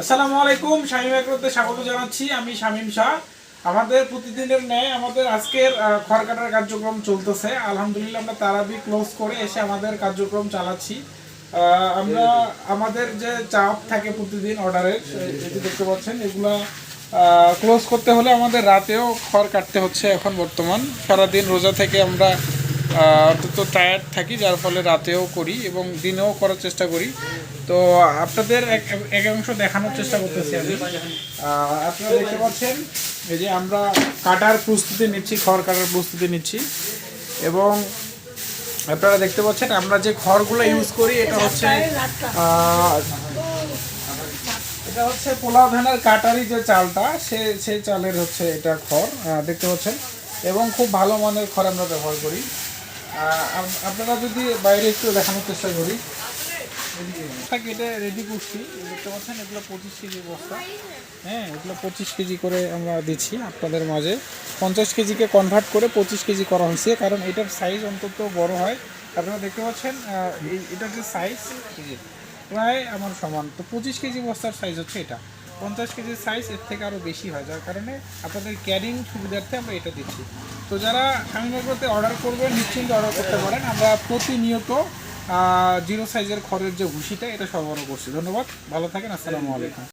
আসসালামু আলাইকুম, শামীম এগ্রোতে স্বাগত জানাচ্ছি। আমি শামীম শাহ। আমাদের প্রতিদিনের ন্যায় আমাদের আজকের খড় কাটার কার্যক্রম চলতেছে। আলহামদুলিল্লাহ আমরা তারাবি ক্লোজ করে এসে আমাদের কার্যক্রম চালাচ্ছি। আমরা আমাদের যে চাপ থাকে প্রতিদিন অর্ডারের, এটি দেখতে পাচ্ছেন, এগুলা ক্লোজ করতে হলে আমাদের রাতেও খড় কাটতে হচ্ছে। এখন বর্তমান সারাদিন রোজা থেকে আমরা অন্তত টায়ার্ড থাকি, যার ফলে রাতেও করি এবং দিনেও করার চেষ্টা করি। তো আপনাদের এক অংশ দেখানোর চেষ্টা করতেছি আমি। আপনারা দেখতে পাচ্ছেন এই যে আমরা কাটার প্রস্তুতি নিচ্ছি, খড় কাটার প্রস্তুতি নিচ্ছি। এবং আপনারা দেখতে পাচ্ছেন আমরা যে খড়গুলো ইউজ করি এটা হচ্ছে পোলাও ধানের কাটারি যে চালটা, সেই চালের হচ্ছে এটা খড়, দেখতে পাচ্ছেন। এবং খুব ভালো মানের খড় আমরা ব্যবহার করি। আপনারা যদি বাইরে একটু দেখানোর চেষ্টা করি, এটা রেডি করছি, দেখতে পাচ্ছেন। এগুলো 25 কেজি বস্তা। হ্যাঁ, এগুলো 25 কেজি করে আমরা দিচ্ছি আপনাদের মাঝে। 50 কেজিকে কনভার্ট করে 25 কেজি করা হয়েছে, কারণ এটার সাইজ অন্তত বড় হয়। আপনারা দেখতে পাচ্ছেন এটার যে সাইজ প্রায় আমার সমান। তো 25 কেজি বস্তার সাইজ হচ্ছে এটা। 50 কেজির সাইজ এর থেকে আরও বেশি হয়, যার কারণে আপনাদের ক্যারিং সুবিধার্থে আমরা এটা দিচ্ছি। তো যারা শামীম এগ্রোতে অর্ডার করবেন নিশ্চিন্তে অর্ডার করতে পারেন। আমরা প্রতিনিয়ত 0 সাইজের খড়ের যে ভুসিটা এটা সরবরাহ করছি। ধন্যবাদ, ভালো থাকেন, আসসালামু আলাইকুম।